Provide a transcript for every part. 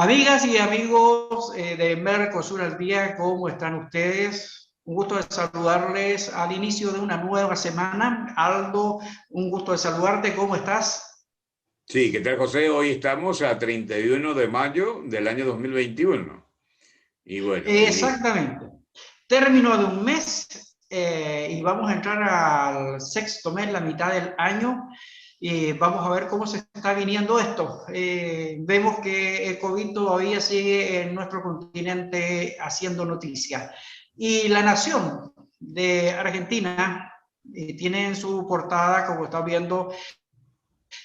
Amigas y amigos de Mercosur al Día, ¿cómo están ustedes? Un gusto de saludarles al inicio de una nueva semana. Aldo, un gusto de saludarte, ¿cómo estás? Sí, ¿qué tal, José? Hoy estamos a 31 de mayo del año 2021. Y bueno, Exactamente. Término de un mes y vamos a entrar al sexto mes, la mitad del año. Y vamos a ver cómo se está viniendo esto. Vemos que el COVID todavía sigue en nuestro continente haciendo noticia. Y la nación de Argentina tiene en su portada, como están viendo,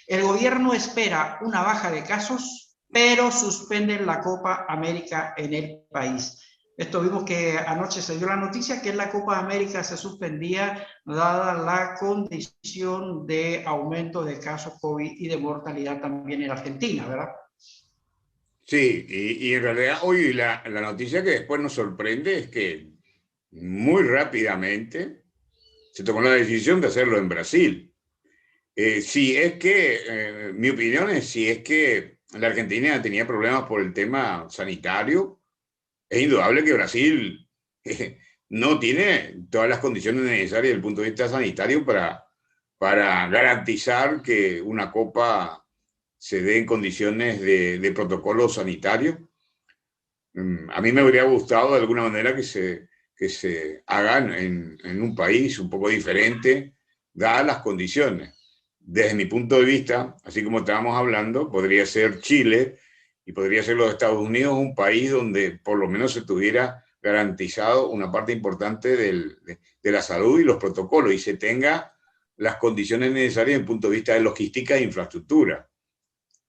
el gobierno espera una baja de casos, pero suspenden la Copa América en el país. Esto vimos que anoche se dio la noticia que la Copa América se suspendía dada la condición de aumento de casos COVID y de mortalidad también en Argentina, ¿verdad? sí, y en realidad hoy la noticia que después nos sorprende es que muy rápidamente se tomó la decisión de hacerlo en Brasil. Si es que, mi opinión es, si es que la Argentina tenía problemas por el tema sanitario, es indudable que Brasil no tiene todas las condiciones necesarias desde el punto de vista sanitario para garantizar que una copa se dé en condiciones de protocolo sanitario. A mí me habría gustado de alguna manera que se hagan en un país un poco diferente, dadas las condiciones. Desde mi punto de vista, así como estábamos hablando, podría ser Chile y podría ser los Estados Unidos, un país donde por lo menos se tuviera garantizado una parte importante de la salud y los protocolos y se tenga las condiciones necesarias desde el punto de vista de logística e infraestructura.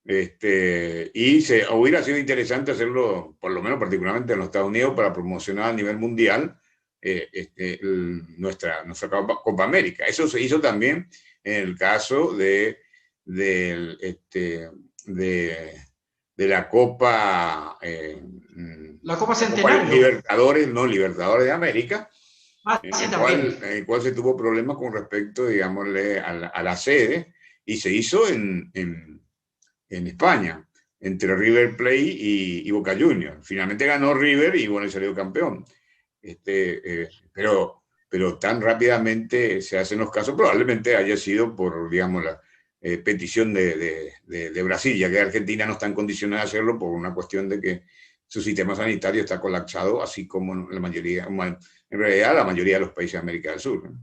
Y hubiera sido interesante hacerlo, por lo menos particularmente en los Estados Unidos, para promocionar a nivel mundial nuestra Copa América. Eso se hizo también en el caso de, de la Copa, La Copa la Copa Centenario. Libertadores, no Libertadores de América, Ah, sí, también. en el cual se tuvo problemas con respecto, digámosle, a la sede, y se hizo en España, entre River Plate y Boca Juniors. Finalmente ganó River y bueno, y salió campeón. Pero tan rápidamente se hacen los casos, probablemente haya sido por, digamos, la petición de Brasil, ya que Argentina no está en condiciones de hacerlo por una cuestión de que su sistema sanitario está colapsado, así como la mayoría, en realidad la mayoría de los países de América del Sur, ¿no?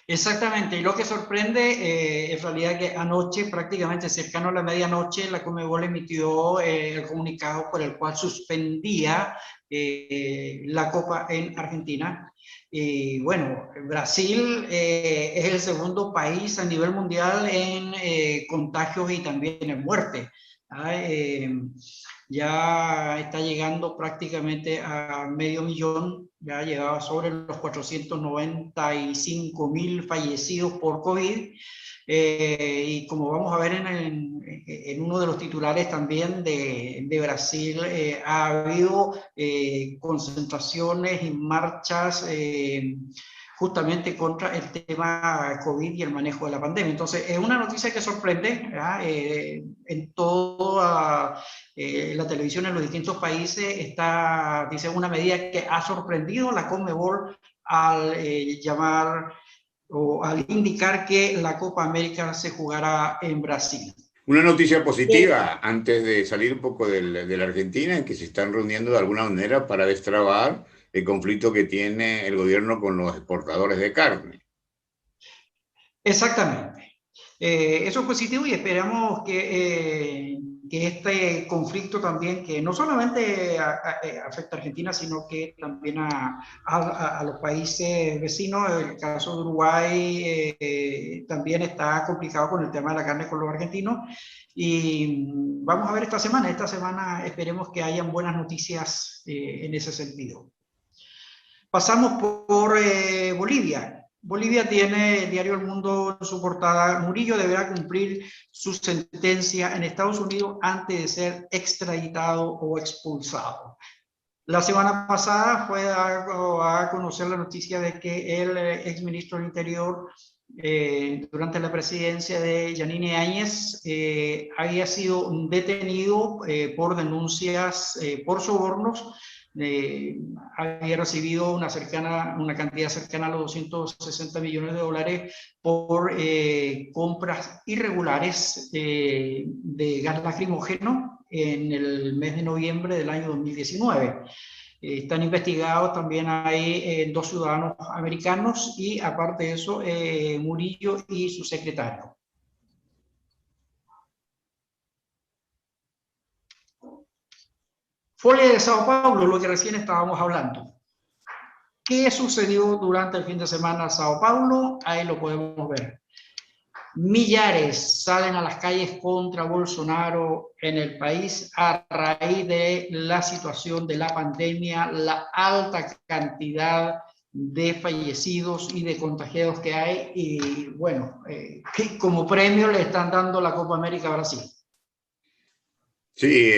Exactamente, y lo que sorprende en realidad que anoche, prácticamente cercano a la medianoche, la Conmebol emitió el comunicado por el cual suspendía la Copa en Argentina. Y bueno, Brasil es el segundo país a nivel mundial en contagios y también en muerte. ¿Ah? Ya está llegando prácticamente a medio millón, ya llegaba sobre los 495.000 fallecidos por COVID. Y como vamos a ver en uno de los titulares también de Brasil, ha habido concentraciones y marchas justamente contra el tema COVID y el manejo de la pandemia. Entonces, es una noticia que sorprende, en toda la televisión en los distintos países está, dice, una medida que ha sorprendido la Conmebol al llamar o al indicar que la Copa América se jugará en Brasil. Una noticia positiva antes de salir un poco de la Argentina, en que se están reuniendo de alguna manera para destrabar el conflicto que tiene el gobierno con los exportadores de carne. Exactamente. Eso es positivo y esperamos que este conflicto también, que no solamente afecta a Argentina, sino que también a los países vecinos, el caso de Uruguay también está complicado con el tema de la carne con los argentinos. Y vamos a ver esta semana esperemos que hayan buenas noticias en ese sentido. Pasamos por Bolivia. Bolivia tiene el diario El Mundo en su portada: Murillo deberá cumplir su sentencia en Estados Unidos antes de ser extraditado o expulsado. La semana pasada fue a conocer la noticia de que el exministro del Interior durante la presidencia de Yanine Áñez, había sido detenido por denuncias por sobornos. Había recibido una cantidad cercana a los 260 millones de dólares por compras irregulares de gas lacrimógeno en el mes de noviembre del año 2019. Están investigados, también hay 2 ciudadanos americanos y aparte de eso, Murillo y su secretario. Folia de Sao Paulo, lo que recién estábamos hablando. ¿Qué sucedió durante el fin de semana en Sao Paulo? Ahí lo podemos ver. Millares salen a las calles contra Bolsonaro en el país a raíz de la situación de la pandemia, la alta cantidad de fallecidos y de contagiados que hay, y bueno, que como premio le están dando la Copa América a Brasil. Sí,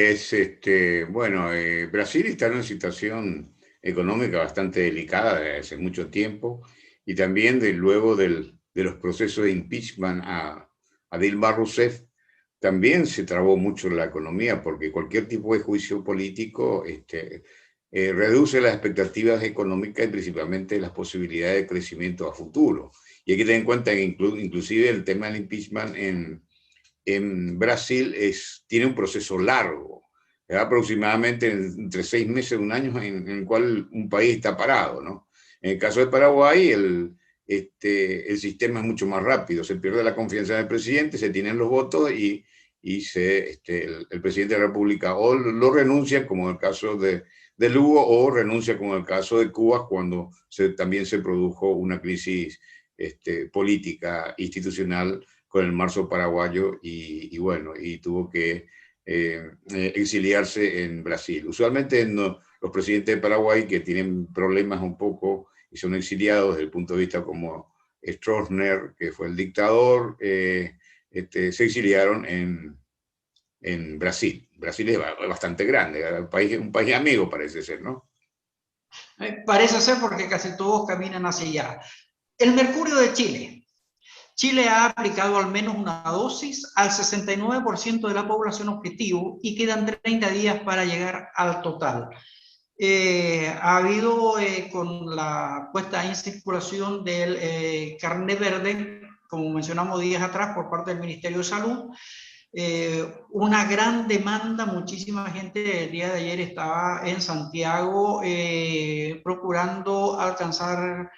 bueno, Brasil está en una situación económica bastante delicada desde hace mucho tiempo, y también luego de los procesos de impeachment a Dilma Rousseff, también se trabó mucho la economía, porque cualquier tipo de juicio político reduce las expectativas económicas y principalmente las posibilidades de crecimiento a futuro. Y hay que tener en cuenta que inclusive el tema del impeachment en Brasil tiene un proceso largo, aproximadamente entre 6 meses, 1 año, en el cual un país está parado, ¿no? En el caso de Paraguay, el sistema es mucho más rápido. Se pierde la confianza del presidente, se tienen los votos y el presidente de la República o lo renuncia, como en el caso de Lugo, o renuncia, como en el caso de Cuba, cuando también se produjo una crisis política institucional con el marzo paraguayo, y bueno, y tuvo que exiliarse en Brasil. Usualmente los presidentes de Paraguay que tienen problemas un poco y son exiliados desde el punto de vista como Stroessner, que fue el dictador, se exiliaron en Brasil. Brasil es bastante grande, un país amigo parece ser, ¿no? Parece ser, porque casi todos caminan hacia allá. El mercurio de Chile. Chile ha aplicado al menos una dosis al 69% de la población objetivo y quedan 30 días para llegar al total. Ha habido, con la puesta en circulación del carnet verde, como mencionamos días atrás, por parte del Ministerio de Salud, una gran demanda. Muchísima gente el día de ayer estaba en Santiago procurando alcanzar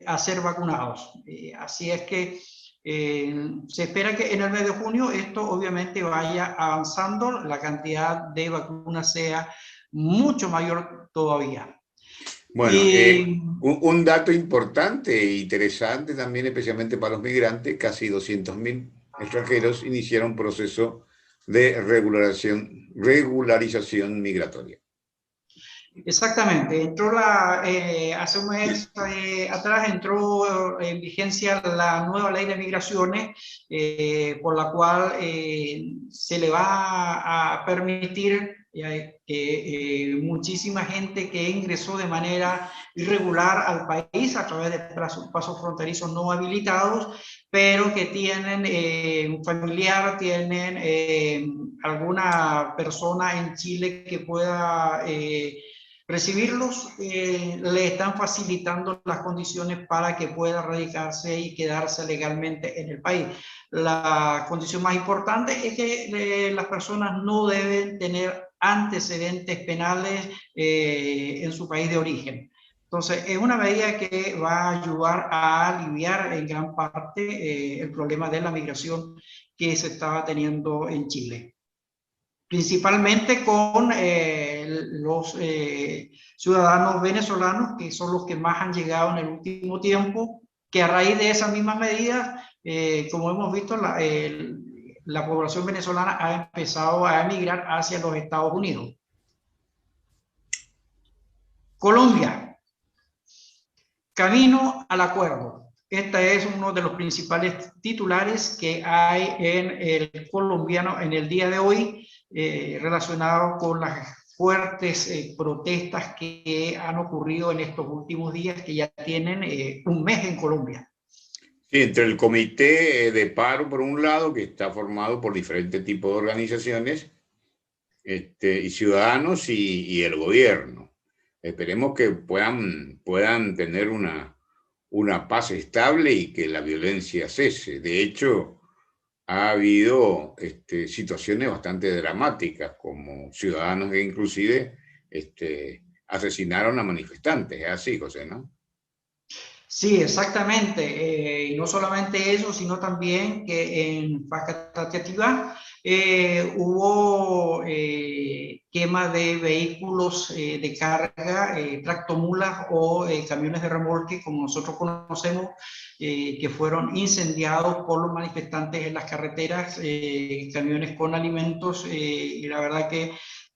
a ser vacunados. Así es que se espera que en el mes de junio esto obviamente vaya avanzando, la cantidad de vacunas sea mucho mayor todavía. Bueno, un dato importante e interesante también, especialmente para los migrantes: casi 200.000 extranjeros iniciaron un proceso de regularización migratoria. Exactamente, hace un mes atrás entró en vigencia la nueva ley de migraciones, por la cual se le va a permitir que muchísima gente que ingresó de manera irregular al país a través de pasos fronterizos no habilitados, pero que tienen un familiar, tienen alguna persona en Chile que pueda recibirlos, le están facilitando las condiciones para que pueda radicarse y quedarse legalmente en el país. La condición más importante es que las personas no deben tener antecedentes penales en su país de origen. Entonces, es una medida que va a ayudar a aliviar en gran parte el problema de la migración que se estaba teniendo en Chile, principalmente con los ciudadanos venezolanos, que son los que más han llegado en el último tiempo, que a raíz de esas mismas medidas, como hemos visto, la población venezolana ha empezado a emigrar hacia los Estados Unidos. Colombia, camino al acuerdo. Este es uno de los principales titulares que hay en el colombiano en el día de hoy, relacionado con las fuertes protestas que han ocurrido en estos últimos días, que ya tienen un mes en Colombia. Sí, entre el comité de paro, por un lado, que está formado por diferentes tipos de organizaciones, y ciudadanos y el gobierno. Esperemos que puedan tener una paz estable y que la violencia cese. De hecho, ha habido situaciones bastante dramáticas, como ciudadanos que inclusive asesinaron a manifestantes. Es así, José, ¿no? Sí, exactamente. Y no solamente eso, sino también que en Facatativá hubo quema de vehículos de carga, tractomulas o camiones de remolque, como nosotros conocemos, que fueron incendiados por los manifestantes en las carreteras, camiones con alimentos, y la verdad que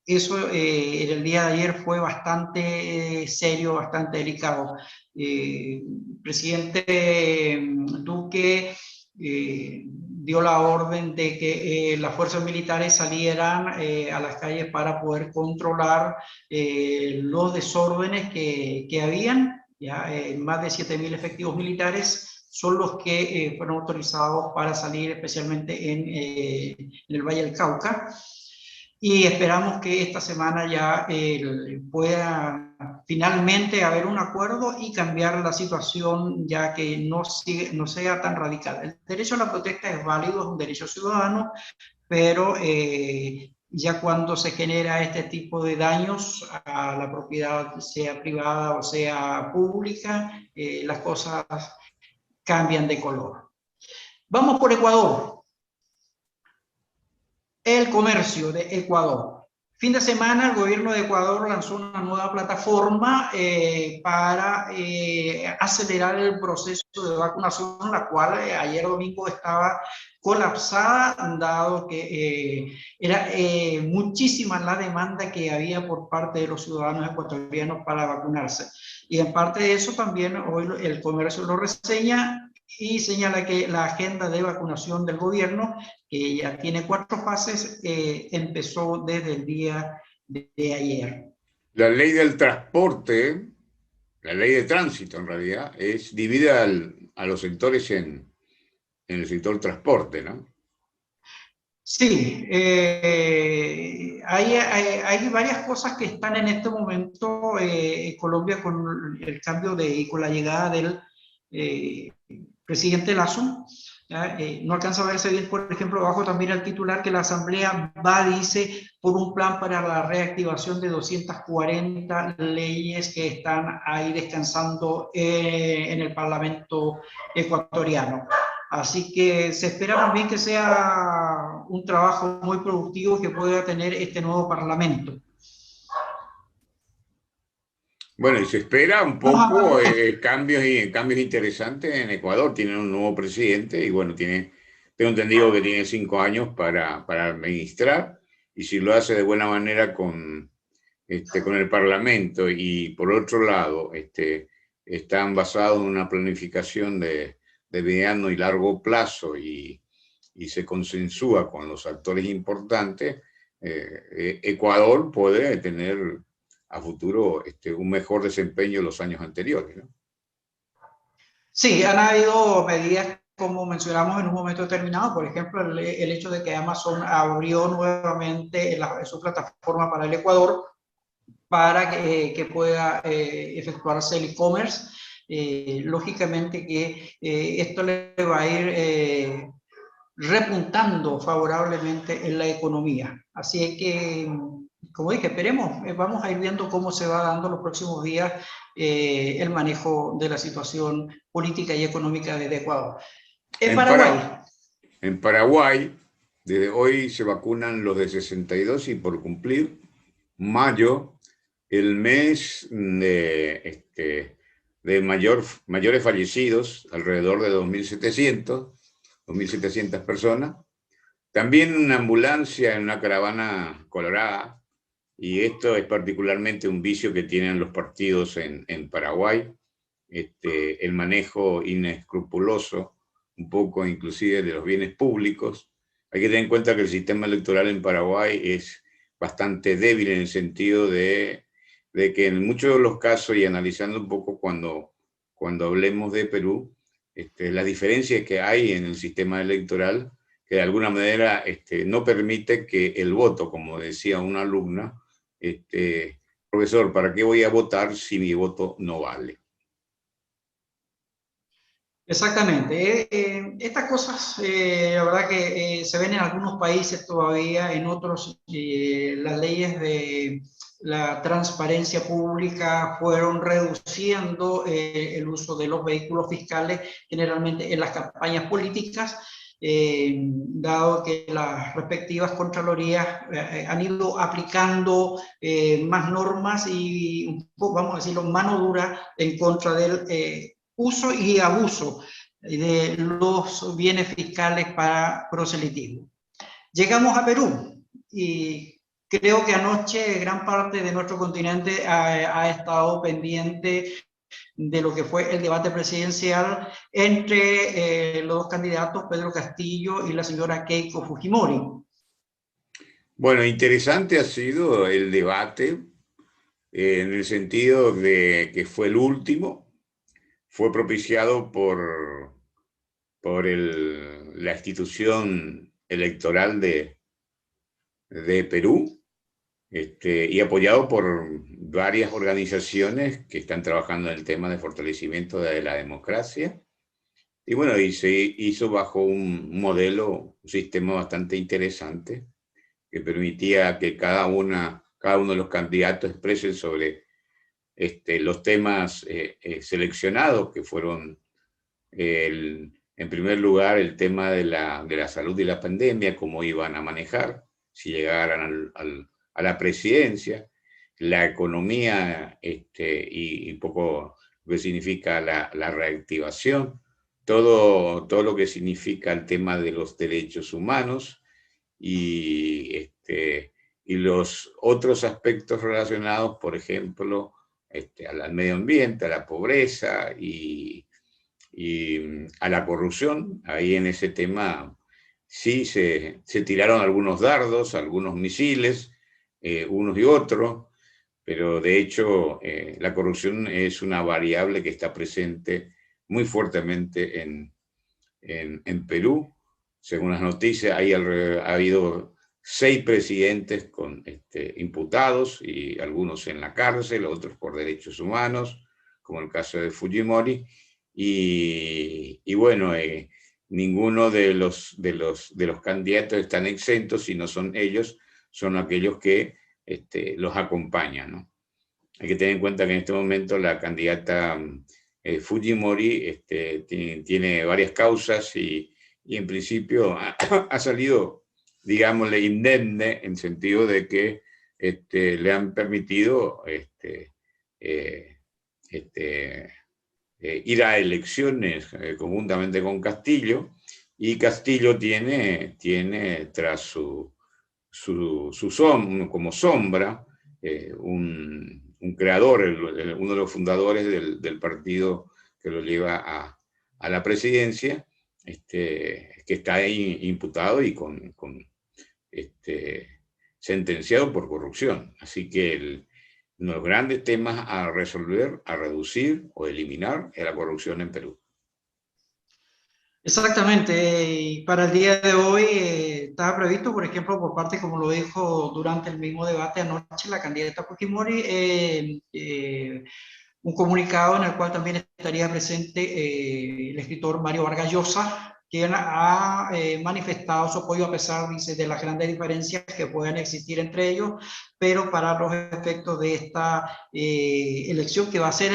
eso en el día de ayer fue bastante serio, bastante delicado. El presidente Duque dio la orden de que las fuerzas militares salieran a las calles para poder controlar los desórdenes que habían. Ya más de 7.000 efectivos militares son los que fueron autorizados para salir, especialmente en el Valle del Cauca. Y esperamos que esta semana ya pueda finalmente haber un acuerdo y cambiar la situación, ya que no sea tan radical. El derecho a la protesta es válido, es un derecho ciudadano, pero ya cuando se genera este tipo de daños a la propiedad, sea privada o sea pública, las cosas cambian de color. Vamos por Ecuador. El comercio de Ecuador. Fin de semana el gobierno de Ecuador lanzó una nueva plataforma para acelerar el proceso de vacunación, la cual ayer domingo estaba colapsada, dado que era muchísima la demanda que había por parte de los ciudadanos ecuatorianos para vacunarse. Y en parte de eso también hoy el comercio lo reseña y señala que la agenda de vacunación del gobierno, que ya tiene 4 fases, empezó desde el día de ayer. La ley del transporte, la ley de tránsito en realidad, divide a los sectores en el sector transporte, ¿no? Sí, hay varias cosas que están en este momento en Colombia con el cambio y con la llegada del presidente Lazo. No alcanza a verse bien, por ejemplo, abajo también el titular que la Asamblea dice, por un plan para la reactivación de 240 leyes que están ahí descansando en el Parlamento ecuatoriano. Así que se espera también que sea un trabajo muy productivo que pueda tener este nuevo Parlamento. Bueno, y se espera un poco cambios interesantes en Ecuador. Tienen un nuevo presidente y bueno, tengo entendido que tiene 5 años para administrar, y si lo hace de buena manera con el Parlamento y por otro lado están basados en una planificación de mediano y largo plazo y se consensúa con los actores importantes, Ecuador puede tener a futuro un mejor desempeño en los años anteriores, ¿no? Sí, han habido medidas, como mencionamos en un momento determinado, por ejemplo, el hecho de que Amazon abrió nuevamente su plataforma para el Ecuador para que pueda efectuarse el e-commerce. Lógicamente que esto le va a ir repuntando favorablemente en la economía. Así es que, como dije, esperemos, vamos a ir viendo cómo se va dando los próximos días el manejo de la situación política y económica de Ecuador. En Paraguay. En Paraguay, desde hoy se vacunan los de 62 y por cumplir mayo, el mes de mayores fallecidos, alrededor de 2.700 personas. También una ambulancia en una caravana colorada, y esto es particularmente un vicio que tienen los partidos en Paraguay, el manejo inescrupuloso, un poco inclusive de los bienes públicos. Hay que tener en cuenta que el sistema electoral en Paraguay es bastante débil en el sentido de que en muchos de los casos, y analizando un poco cuando hablemos de Perú, las diferencias que hay en el sistema electoral, que de alguna manera no permite que el voto, como decía una alumna, profesor, ¿para qué voy a votar si mi voto no vale? Exactamente. Estas cosas, la verdad que se ven en algunos países todavía, en otros las leyes de la transparencia pública fueron reduciendo el uso de los vehículos fiscales, generalmente en las campañas políticas, dado que las respectivas contralorías han ido aplicando más normas y, un poco, vamos a decirlo, mano dura en contra del uso y abuso de los bienes fiscales para proselitismo. Llegamos a Perú y creo que anoche gran parte de nuestro continente ha estado pendiente de lo que fue el debate presidencial entre los dos candidatos, Pedro Castillo y la señora Keiko Fujimori. Bueno, interesante ha sido el debate en el sentido de que fue el último, fue propiciado por la institución electoral de Perú, y apoyado por varias organizaciones que están trabajando en el tema de fortalecimiento de la democracia. Y bueno, y se hizo bajo un modelo, un sistema bastante interesante, que permitía que cada uno de los candidatos expresen sobre los temas seleccionados, que fueron en primer lugar el tema de la salud y la pandemia, cómo iban a manejar si llegaran a la presidencia, la economía y un poco lo que significa la reactivación, todo lo que significa el tema de los derechos humanos y los otros aspectos relacionados, por ejemplo, al medio ambiente, a la pobreza y a la corrupción. Ahí en ese tema sí se tiraron algunos dardos, algunos misiles, unos y otros, pero de hecho la corrupción es una variable que está presente muy fuertemente en Perú. Según las noticias, ha habido 6 presidentes imputados y algunos en la cárcel, otros por derechos humanos, como el caso de Fujimori. Y bueno, ninguno de los candidatos están exentos, sino son ellos, son aquellos que los acompañan, ¿no? Hay que tener en cuenta que en este momento la candidata Fujimori tiene varias causas y en principio ha salido, digámosle, indemne, en sentido de que le han permitido ir a elecciones conjuntamente con Castillo, y Castillo tiene tras como sombra un creador, uno de los fundadores del partido que lo lleva a la presidencia, que está ahí imputado y sentenciado por corrupción. Así que uno de los grandes temas a resolver, a reducir o eliminar es la corrupción en Perú. Exactamente, y para el día de hoy estaba previsto, por ejemplo, por parte, como lo dijo durante el mismo debate anoche, la candidata Fujimori, un comunicado en el cual también estaría presente el escritor Mario Vargas Llosa, quien ha manifestado su apoyo a pesar, dice, de las grandes diferencias que puedan existir entre ellos, pero para los efectos de esta elección que va a ser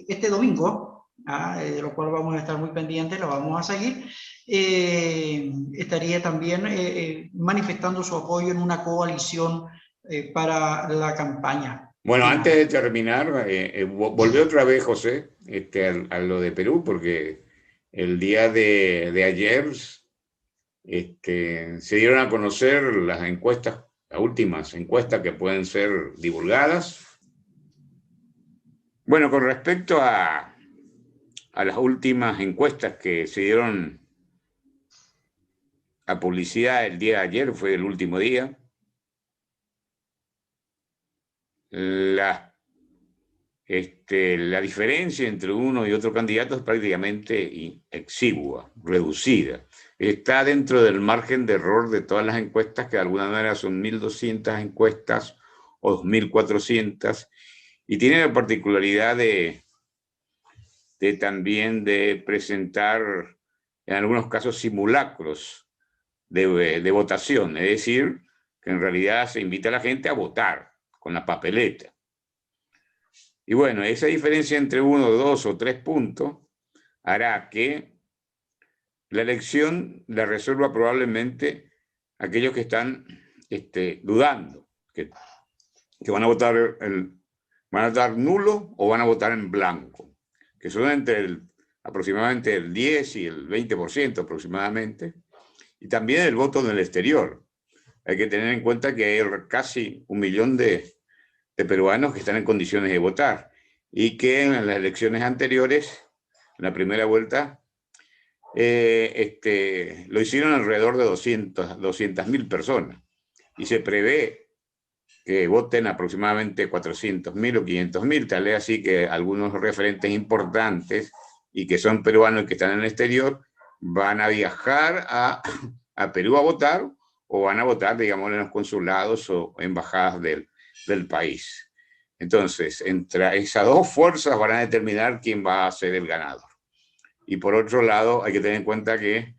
este domingo, de lo cual vamos a estar muy pendientes, lo vamos a seguir, estaría también manifestando su apoyo en una coalición para la campaña. Bueno, antes de terminar, volví otra vez, José, a lo de Perú, porque el día de ayer se dieron a conocer las encuestas, las últimas encuestas que pueden ser divulgadas. Bueno, con respecto a las últimas encuestas que se dieron a publicidad el día de ayer, fue el último día, las la diferencia entre uno y otro candidato es prácticamente exigua, reducida. Está dentro del margen de error de todas las encuestas, que de alguna manera son 1.200 encuestas o 2.400, y tiene la particularidad también de presentar en algunos casos simulacros de votación, es decir, que en realidad se invita a la gente a votar con la papeleta. Y bueno, esa diferencia entre 1, 2 o 3 puntos hará que la elección la resuelva probablemente aquellos que están dudando, que van a votar nulo o van a votar en blanco, que son aproximadamente el 10 y el 20% aproximadamente, y también el voto en el exterior. Hay que tener en cuenta que hay casi 1 millón de peruanos que están en condiciones de votar y que en las elecciones anteriores, en la primera vuelta, lo hicieron alrededor de 200.000 personas y se prevé que voten aproximadamente 400.000 o 500.000, tal vez así que algunos referentes importantes y que son peruanos y que están en el exterior van a viajar a Perú a votar o van a votar, digamos, en los consulados o embajadas del país. Entonces, entre esas dos fuerzas van a determinar quién va a ser el ganador. Y por otro lado, hay que tener en cuenta que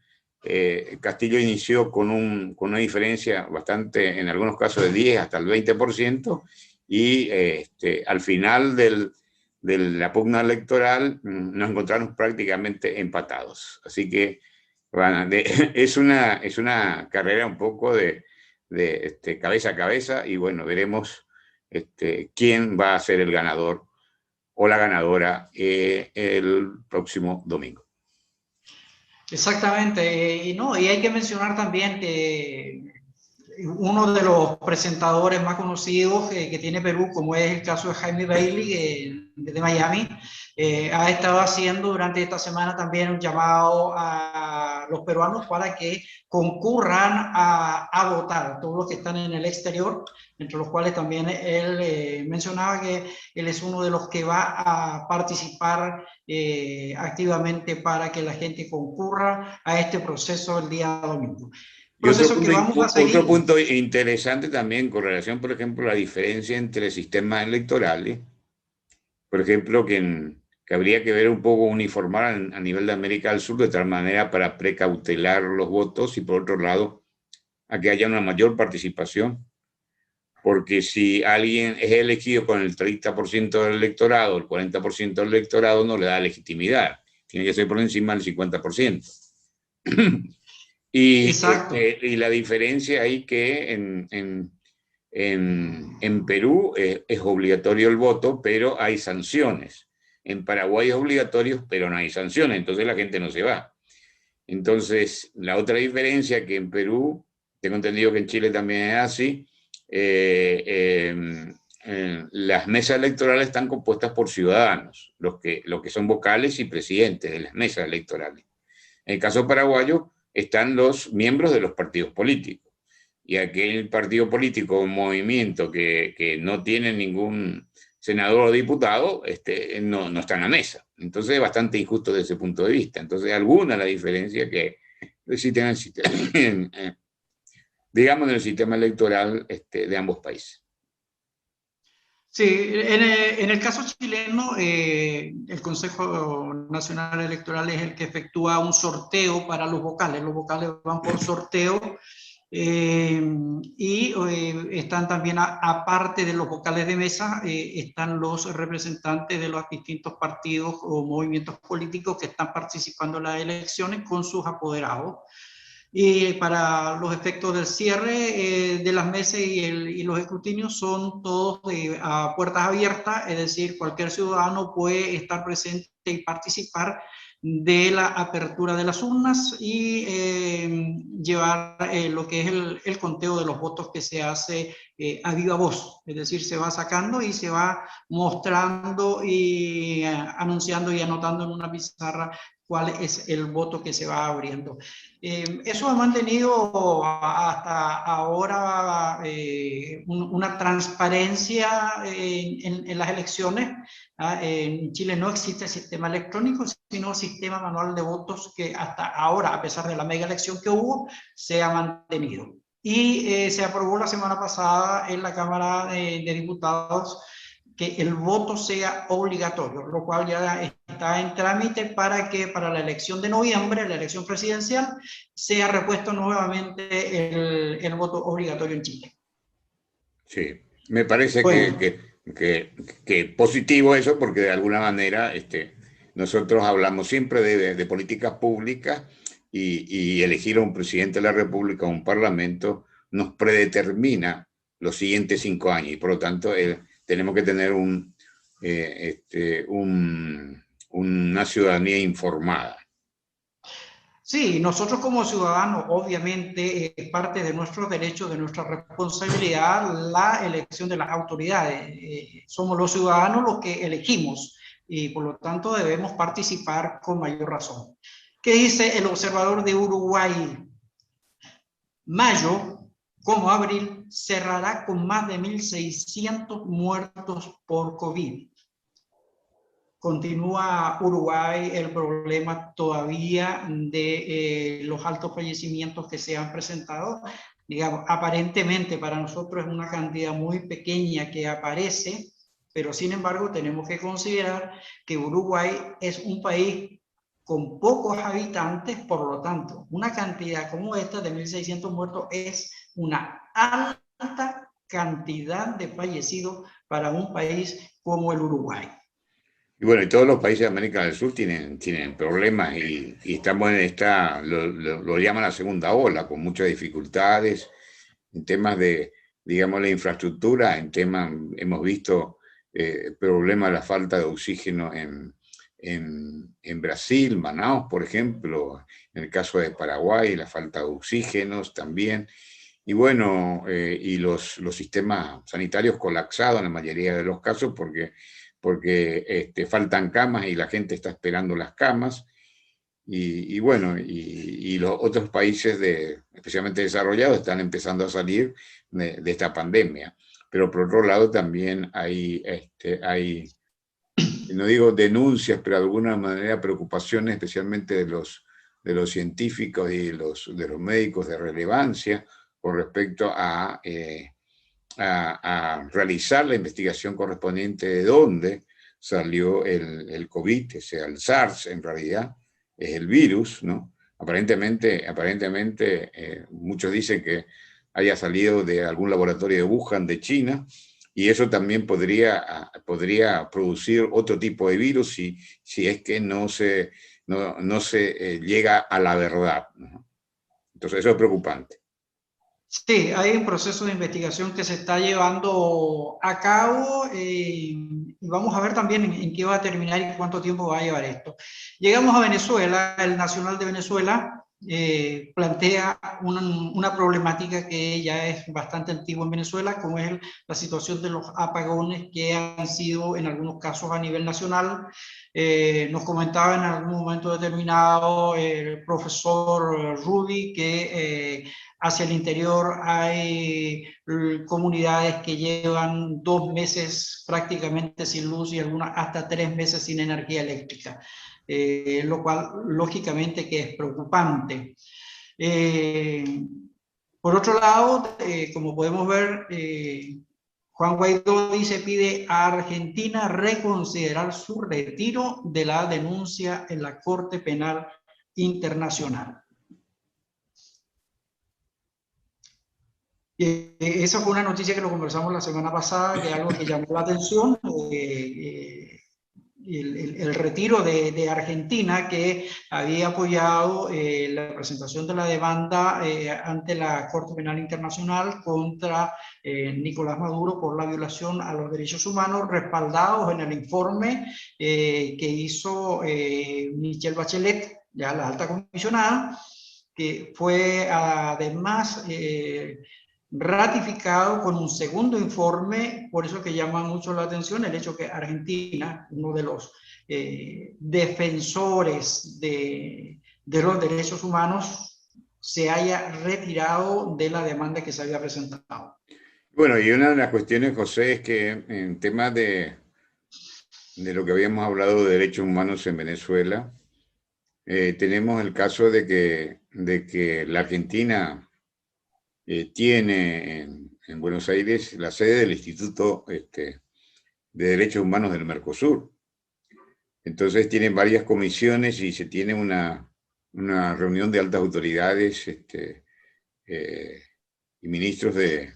Castillo inició con una diferencia bastante, en algunos casos de 10 hasta el 20%, y al final de la pugna electoral nos encontramos prácticamente empatados. Así que bueno, es una carrera un poco de cabeza a cabeza, y bueno, veremos quién va a ser el ganador o la ganadora el próximo domingo. Exactamente, y hay que mencionar también que uno de los presentadores más conocidos que tiene Perú, como es el caso de Jaime Bailey de Miami, ha estado haciendo durante esta semana también un llamado a los peruanos para que concurran a votar, todos los que están en el exterior, entre los cuales también él mencionaba que él es uno de los que va a participar activamente para que la gente concurra a este proceso el día domingo. Y otro punto interesante también con relación, por ejemplo, a la diferencia entre sistemas electorales, por ejemplo, que habría que ver un poco, uniformar a nivel de América del Sur, de tal manera para precautelar los votos, y por otro lado, a que haya una mayor participación, porque si alguien es elegido con el 30% del electorado, el 40% del electorado no le da legitimidad, tiene que ser por encima del 50%. Y la diferencia ahí que en Perú es obligatorio el voto, pero hay sanciones. En Paraguay es obligatorio, pero no hay sanciones, entonces la gente no se va. Entonces, la otra diferencia, que en Perú, tengo entendido que en Chile también es así, las mesas electorales están compuestas por ciudadanos, los que son vocales y presidentes de las mesas electorales. En el caso paraguayo están los miembros de los partidos políticos, y aquel partido político o movimiento que no tiene ningún senador o diputado no está en la mesa. Entonces es bastante injusto desde ese punto de vista. Entonces, alguna la diferencia que existe en el sistema, digamos, en el sistema electoral de ambos países. Sí, en el caso chileno, el Consejo Nacional Electoral es el que efectúa un sorteo para los vocales. Los vocales van por sorteo, y están también, aparte de los vocales de mesa, están los representantes de los distintos partidos o movimientos políticos que están participando en las elecciones con sus apoderados. Y para los efectos del cierre de las mesas y los escrutinios son todos a puertas abiertas, es decir, cualquier ciudadano puede estar presente y participar de la apertura de las urnas y llevar lo que es el conteo de los votos, que se hace a viva voz, es decir, se va sacando y se va mostrando y anunciando y anotando en una pizarra cuál es el voto que se va abriendo. Eso ha mantenido hasta ahora una transparencia en las elecciones. En Chile no existe sistema electrónico, sino sistema manual de votos que hasta ahora, a pesar de la mega elección que hubo, se ha mantenido. Y se aprobó la semana pasada en la Cámara de Diputados que el voto sea obligatorio, lo cual ya está en trámite para que para la elección de noviembre, la elección presidencial, sea repuesto nuevamente el voto obligatorio en Chile. Sí, me parece bueno, que positivo eso, porque de alguna manera nosotros hablamos siempre de políticas públicas y elegir a un presidente de la República o un parlamento nos predetermina los siguientes 5 años y por lo tanto tenemos que tener una ciudadanía informada. sí, nosotros como ciudadanos, obviamente, es parte de nuestros derechos, de nuestra responsabilidad, la elección de las autoridades. Somos los ciudadanos los que elegimos y por lo tanto debemos participar con mayor razón. ¿Qué dice el observador de Uruguay? Mayo, como abril, cerrará con más de 1.600 muertos por COVID. Continúa Uruguay el problema todavía de los altos fallecimientos que se han presentado. Digamos, aparentemente para nosotros es una cantidad muy pequeña que aparece, pero sin embargo tenemos que considerar que Uruguay es un país con pocos habitantes, por lo tanto, una cantidad como esta de 1.600 muertos es una alta cantidad de fallecidos para un país como el Uruguay. Y bueno, y todos los países de América del Sur tienen problemas y estamos en lo llaman la segunda ola, con muchas dificultades en temas de, digamos, la infraestructura, hemos visto problemas de la falta de oxígeno en Brasil, Manaus, por ejemplo, en el caso de Paraguay, la falta de oxígenos también. Y bueno, y los sistemas sanitarios colapsados en la mayoría de los casos porque faltan camas y la gente está esperando las camas. Y bueno, y los otros países, especialmente desarrollados, están empezando a salir de esta pandemia. Pero por otro lado también hay, no digo denuncias, pero de alguna manera preocupaciones, especialmente de los científicos y de los médicos de relevancia con respecto a realizar la investigación correspondiente de dónde salió el COVID, o sea, el SARS en realidad, es el virus, ¿no? Aparentemente muchos dicen que haya salido de algún laboratorio de Wuhan, de China, y eso también podría producir otro tipo de virus si es que no se llega a la verdad, ¿no? Entonces eso es preocupante. Sí, hay un proceso de investigación que se está llevando a cabo y vamos a ver también en qué va a terminar y cuánto tiempo va a llevar esto. Llegamos a Venezuela, el Nacional de Venezuela plantea una problemática que ya es bastante antigua en Venezuela, como es la situación de los apagones que han sido en algunos casos a nivel nacional. Nos comentaba en algún momento determinado el profesor Ruby que hacia el interior hay comunidades que llevan 2 meses prácticamente sin luz y algunas hasta 3 meses sin energía eléctrica, lo cual lógicamente que es preocupante. Por otro lado, como podemos ver, Juan Guaidó pide a Argentina reconsiderar su retiro de la denuncia en la Corte Penal Internacional. Esa fue una noticia que lo conversamos la semana pasada, que es algo que llamó la atención, el retiro de Argentina, que había apoyado la presentación de la demanda ante la Corte Penal Internacional contra Nicolás Maduro por la violación a los derechos humanos, respaldados en el informe que hizo Michelle Bachelet, ya la alta comisionada, que fue además ratificado con un segundo informe, por eso que llama mucho la atención el hecho que Argentina, uno de los defensores de los derechos humanos, se haya retirado de la demanda que se había presentado. Bueno, y una de las cuestiones, José, es que en temas de lo que habíamos hablado de derechos humanos en Venezuela, tenemos el caso de que la Argentina tiene en Buenos Aires la sede del Instituto de Derechos Humanos del Mercosur. Entonces tienen varias comisiones y se tiene una reunión de altas autoridades y ministros de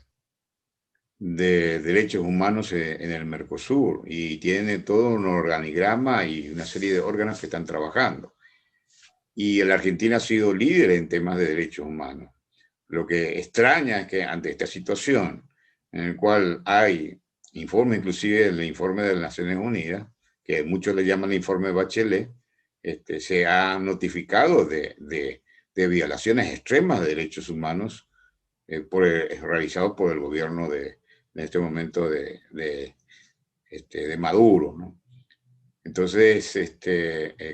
derechos humanos en el Mercosur, y tiene todo un organigrama y una serie de órganos que están trabajando. Y la Argentina ha sido líder en temas de derechos humanos. Lo que extraña es que ante esta situación, en el cual hay informe, inclusive el informe de las Naciones Unidas, que muchos le llaman el informe Bachelet, se ha notificado de violaciones extremas de derechos humanos realizados por el gobierno en este momento de Maduro, ¿no? Entonces,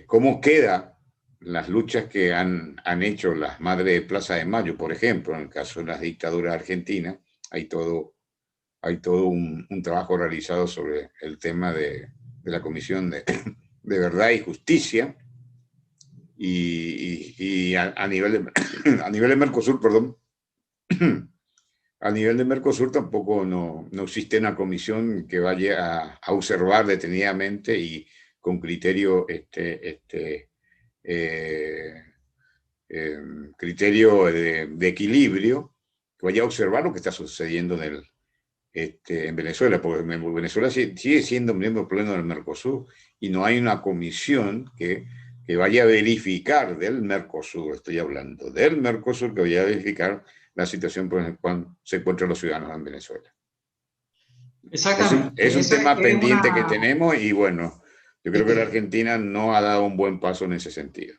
¿cómo quedan las luchas que han hecho las madres de Plaza de Mayo, por ejemplo? En el caso de las dictaduras argentinas, hay todo un trabajo realizado sobre el tema de la Comisión de Verdad y Justicia, y a nivel de Mercosur, perdón, a nivel de Mercosur tampoco no existe una comisión que vaya a observar detenidamente y con criterio criterio de equilibrio, que vaya a observar lo que está sucediendo en Venezuela, porque Venezuela sigue siendo miembro pleno del Mercosur y no hay una comisión que vaya a verificar del Mercosur, estoy hablando del Mercosur, que vaya a verificar la situación por la cual se encuentran los ciudadanos en Venezuela. Exactamente. Es un tema pendiente que una... tenemos, y bueno, yo creo que la Argentina no ha dado un buen paso en ese sentido.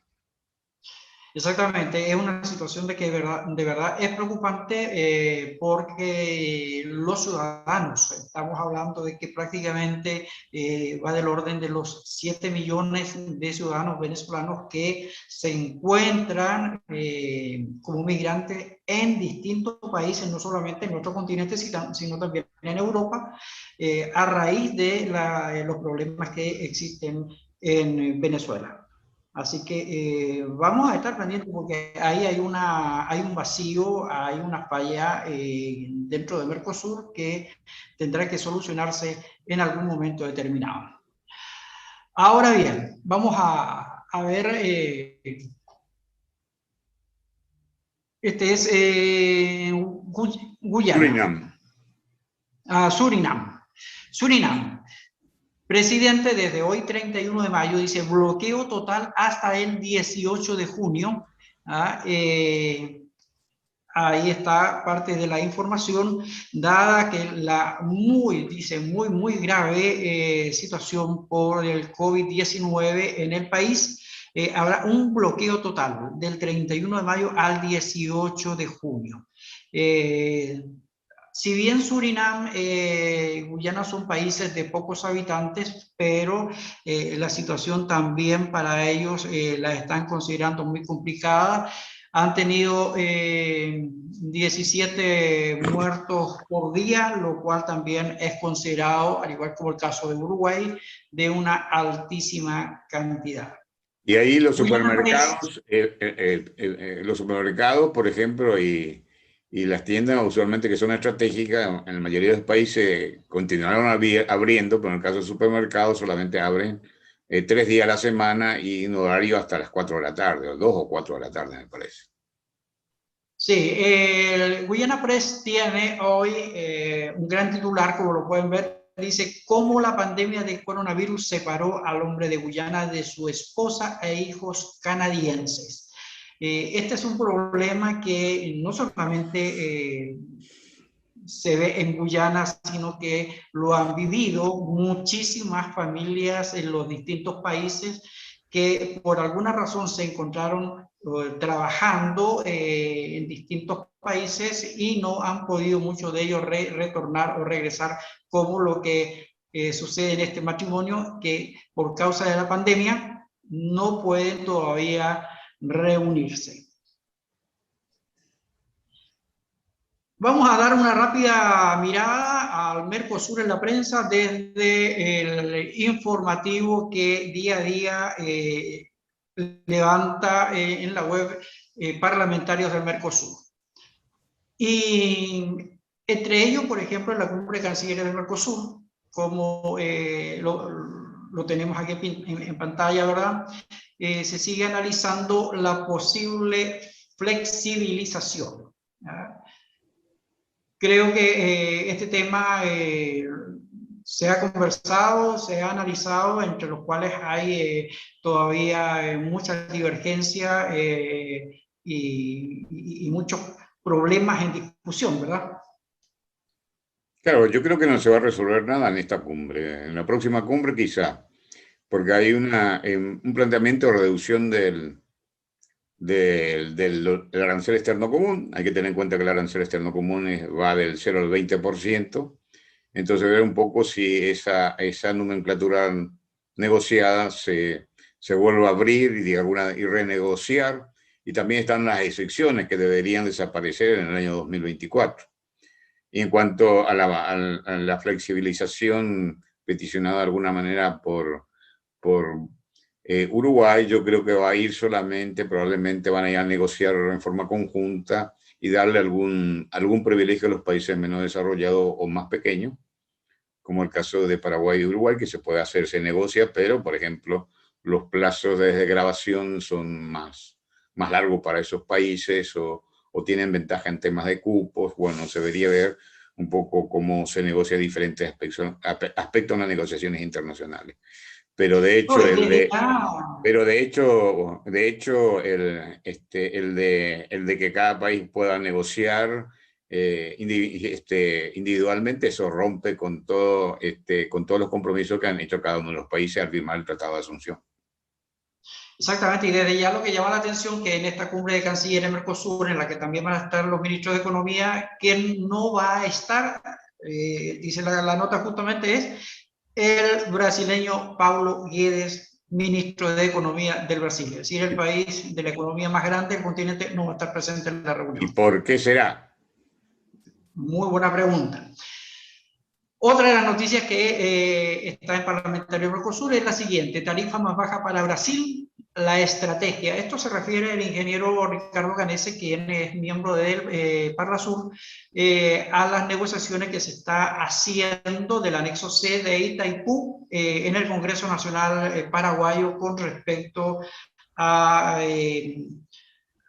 Exactamente, es una situación de que de verdad es preocupante, porque los ciudadanos, estamos hablando de que prácticamente va del orden de los 7 millones de ciudadanos venezolanos que se encuentran como migrantes en distintos países, no solamente en nuestro continente, sino también en Europa, a raíz de los problemas que existen en Venezuela. Así que vamos a estar pendientes porque ahí hay un vacío, hay una falla dentro de Mercosur que tendrá que solucionarse en algún momento determinado. Ahora bien, vamos a ver, este es Guyana, Surinam. Surinam. Presidente, desde hoy 31 de mayo, dice bloqueo total hasta el 18 de junio. Ahí está parte de la información, dada que la muy grave situación por el COVID-19 en el país. Habrá un bloqueo total del 31 de mayo al 18 de junio. Si bien Surinam, Guyana son países de pocos habitantes, pero la situación también para ellos la están considerando muy complicada. Han tenido 17 muertos por día, lo cual también es considerado, al igual como el caso de Uruguay, de una altísima cantidad. Y ahí los supermercados, por ejemplo, y las tiendas usualmente que son estratégicas, en la mayoría de los países continuaron abriendo, pero en el caso del supermercado solamente abren 3 días a la semana y en horario hasta las 4 de la tarde, o 2 o 4 de la tarde, me parece. Sí, el Guyana Press tiene hoy un gran titular, como lo pueden ver, dice cómo la pandemia de coronavirus separó al hombre de Guyana de su esposa e hijos canadienses. Este es un problema que no solamente se ve en Guyana, sino que lo han vivido muchísimas familias en los distintos países que por alguna razón se encontraron trabajando en distintos países y no han podido muchos de ellos retornar o regresar, como lo que sucede en este matrimonio, que por causa de la pandemia no pueden todavía reunirse. Vamos a dar una rápida mirada al Mercosur en la prensa desde el informativo que día a día levanta en la web parlamentarios del Mercosur. Y entre ellos, por ejemplo, en la cumbre de cancilleres del Mercosur, como lo tenemos aquí en pantalla, ¿verdad? Se sigue analizando la posible flexibilización, ¿verdad? Creo que este tema se ha conversado, se ha analizado, entre los cuales hay todavía mucha divergencia y muchos problemas en discusión, ¿verdad? Claro, yo creo que no se va a resolver nada en esta cumbre. En la próxima cumbre quizá, porque hay un planteamiento de reducción del arancel externo común. Hay que tener en cuenta que el arancel externo común va del 0 al 20%. Entonces, ver un poco si esa nomenclatura negociada se vuelve a abrir y renegociar. Y también están las excepciones que deberían desaparecer en el año 2024. Y en cuanto a la flexibilización peticionada de alguna manera por Uruguay, yo creo que va a ir solamente, probablemente van a ir a negociar en forma conjunta y darle algún privilegio a los países menos desarrollados o más pequeños, como el caso de Paraguay y Uruguay, que se puede hacer, se negocia, pero, por ejemplo, los plazos de desgravación son más largos para esos países o tienen ventaja en temas de cupos. Bueno, se debería ver un poco cómo se negocia diferentes aspectos en las negociaciones internacionales. Pero de hecho, el de que cada país pueda negociar individualmente, eso rompe con todos los compromisos que han hecho cada uno de los países al firmar el Tratado de Asunción. Exactamente, y desde ya lo que llama la atención que en esta cumbre de cancilleres Mercosur, en la que también van a estar los ministros de Economía, quien no va a estar, dice la nota justamente, es el brasileño Paulo Guedes, ministro de Economía del Brasil. Es decir, el país de la economía más grande del continente no va a estar presente en la reunión. ¿Y por qué será? Muy buena pregunta. Otra de las noticias que está en Parlamentario Mercosur es la siguiente: tarifa más baja para Brasil, la estrategia. Esto se refiere al ingeniero Ricardo Canese, quien es miembro del Parlasur, a las negociaciones que se está haciendo del anexo C de Itaipú en el Congreso Nacional paraguayo con respecto a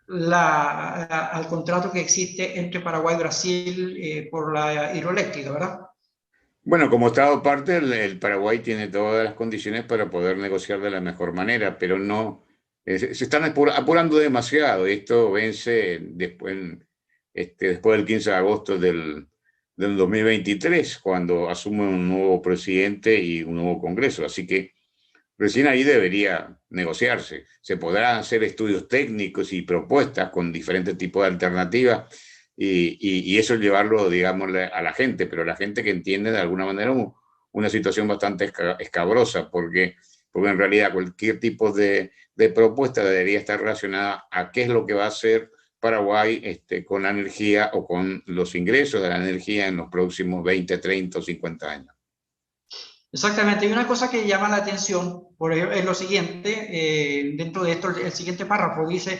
al contrato que existe entre Paraguay y Brasil por la hidroeléctrica, ¿verdad? Bueno, como Estado parte, el Paraguay tiene todas las condiciones para poder negociar de la mejor manera, pero no, se están apurando demasiado. Esto vence después del 15 de agosto del 2023, cuando asume un nuevo presidente y un nuevo Congreso. Así que recién ahí debería negociarse. Se podrán hacer estudios técnicos y propuestas con diferentes tipos de alternativas y eso llevarlo, digamos, a la gente, pero la gente que entiende de alguna manera una situación bastante escabrosa, porque en realidad cualquier tipo de propuesta debería estar relacionada a qué es lo que va a hacer Paraguay con la energía o con los ingresos de la energía en los próximos 20, 30 o 50 años. Exactamente, y una cosa que llama la atención por ejemplo, es lo siguiente, dentro de esto el siguiente párrafo dice: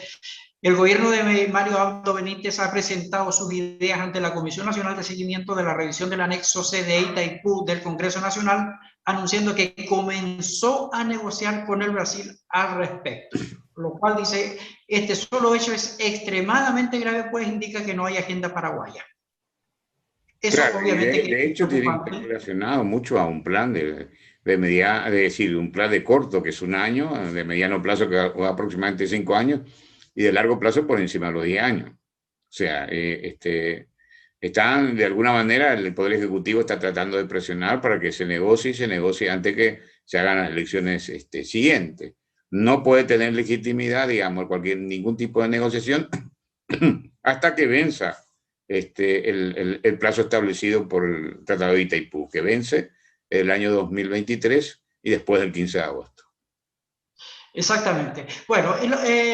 el gobierno de Mario Abdo Benítez ha presentado sus ideas ante la Comisión Nacional de Seguimiento de la Revisión del Anexo C de Itaipú del Congreso Nacional, anunciando que comenzó a negociar con el Brasil al respecto. Lo cual dice, este solo hecho es extremadamente grave, pues indica que no hay agenda paraguaya. Eso claro, obviamente de hecho tiene que estar relacionado mucho a un plan un plan de corto, que es un año, de mediano plazo, que va aproximadamente 5 años, y de largo plazo por encima de los 10 años. O sea, están, de alguna manera, el Poder Ejecutivo está tratando de presionar para que se negocie antes que se hagan las elecciones siguientes. No puede tener legitimidad, digamos, ningún tipo de negociación hasta que venza el plazo establecido por el Tratado de Itaipú, que vence el año 2023 y después del 15 de agosto. Exactamente. Bueno,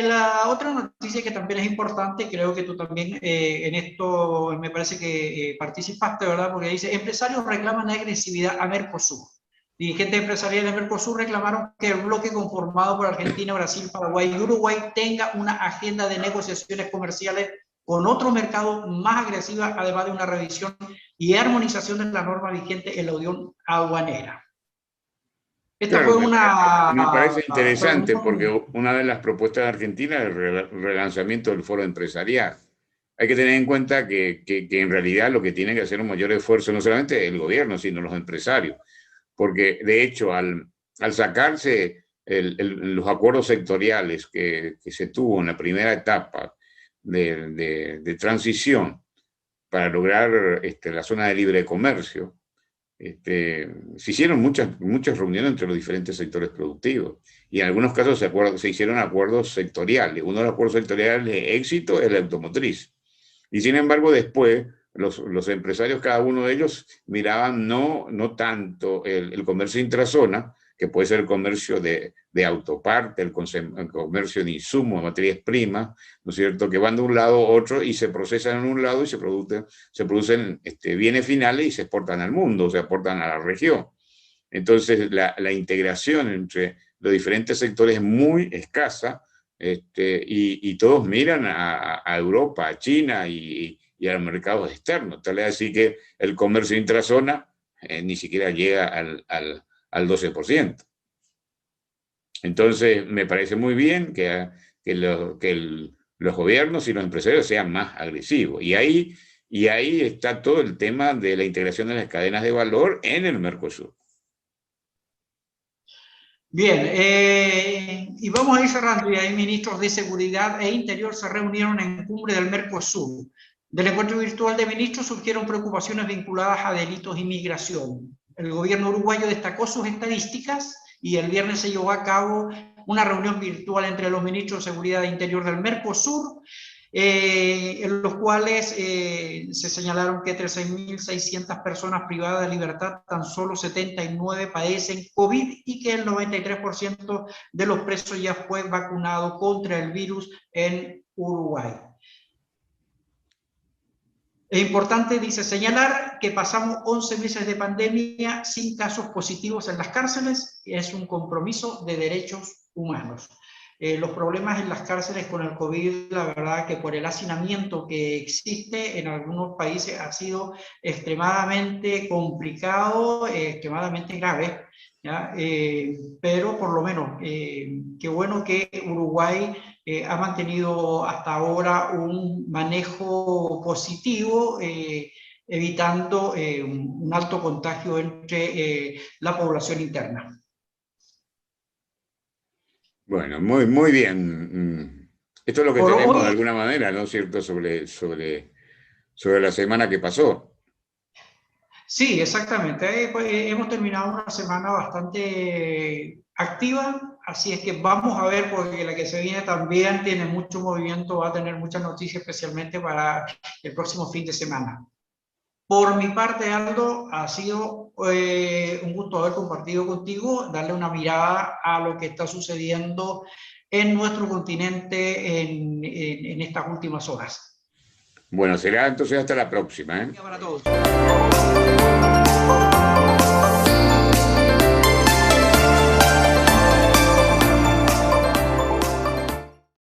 la otra noticia que también es importante, creo que tú también en esto me parece que participaste, ¿verdad? Porque dice, empresarios reclaman agresividad a Mercosur. Dirigentes empresariales de Mercosur reclamaron que el bloque conformado por Argentina, Brasil, Paraguay y Uruguay tenga una agenda de negociaciones comerciales con otro mercado más agresiva, además de una revisión y armonización de la norma vigente en la unión aduanera. Esta Claro, fue una... me parece interesante porque una de las propuestas de Argentina es el relanzamiento del foro empresarial. Hay que tener en cuenta que en realidad lo que tiene que hacer un mayor esfuerzo no solamente el gobierno, sino los empresarios. Porque de hecho, al sacarse los acuerdos sectoriales que se tuvo en la primera etapa de transición para lograr la zona de libre comercio, se hicieron muchas reuniones entre los diferentes sectores productivos y en algunos casos se hicieron acuerdos sectoriales. Uno de los acuerdos sectoriales de éxito es la automotriz. Y sin embargo, después los empresarios, cada uno de ellos, miraban no tanto el comercio intrazona, que puede ser el comercio de autoparte, el comercio de insumos, de materias primas, ¿no es cierto?, que van de un lado a otro y se procesan en un lado y se producen bienes finales y se exportan al mundo, se exportan a la región. Entonces, la integración entre los diferentes sectores es muy escasa, y todos miran a Europa, a China y a los mercados externos. Tal es así que el comercio intrazona ni siquiera llega al 12%. Entonces, me parece muy bien que los gobiernos y los empresarios sean más agresivos. Y ahí está todo el tema de la integración de las cadenas de valor en el Mercosur. Bien, y vamos a ir cerrando, y ahí ministros de Seguridad e Interior se reunieron en cumbre del Mercosur. Del encuentro virtual de ministros surgieron preocupaciones vinculadas a delitos y migración. El gobierno uruguayo destacó sus estadísticas y el viernes se llevó a cabo una reunión virtual entre los ministros de Seguridad e Interior del Mercosur, en los cuales se señalaron que entre 6.600 personas privadas de libertad, tan solo 79 padecen COVID y que el 93% de los presos ya fue vacunado contra el virus en Uruguay. Es importante, dice, señalar que pasamos 11 meses de pandemia sin casos positivos en las cárceles, y es un compromiso de derechos humanos. Los problemas en las cárceles con el COVID, la verdad que por el hacinamiento que existe en algunos países ha sido extremadamente complicado, extremadamente grave, ¿ya? Pero por lo menos, qué bueno que Uruguay ha mantenido hasta ahora un manejo positivo, evitando un alto contagio entre la población interna. Bueno, muy bien. Esto es lo que Por tenemos hoy, de alguna manera, ¿no es cierto?, sobre la semana que pasó. sí, exactamente. Pues, hemos terminado una semana bastante activa, así es que vamos a ver, porque la que se viene también tiene mucho movimiento, va a tener muchas noticias, especialmente para el próximo fin de semana. Por mi parte, Aldo, ha sido un gusto haber compartido contigo, darle una mirada a lo que está sucediendo en nuestro continente en estas últimas horas. Bueno, será entonces hasta la próxima, ¿eh? Para todos.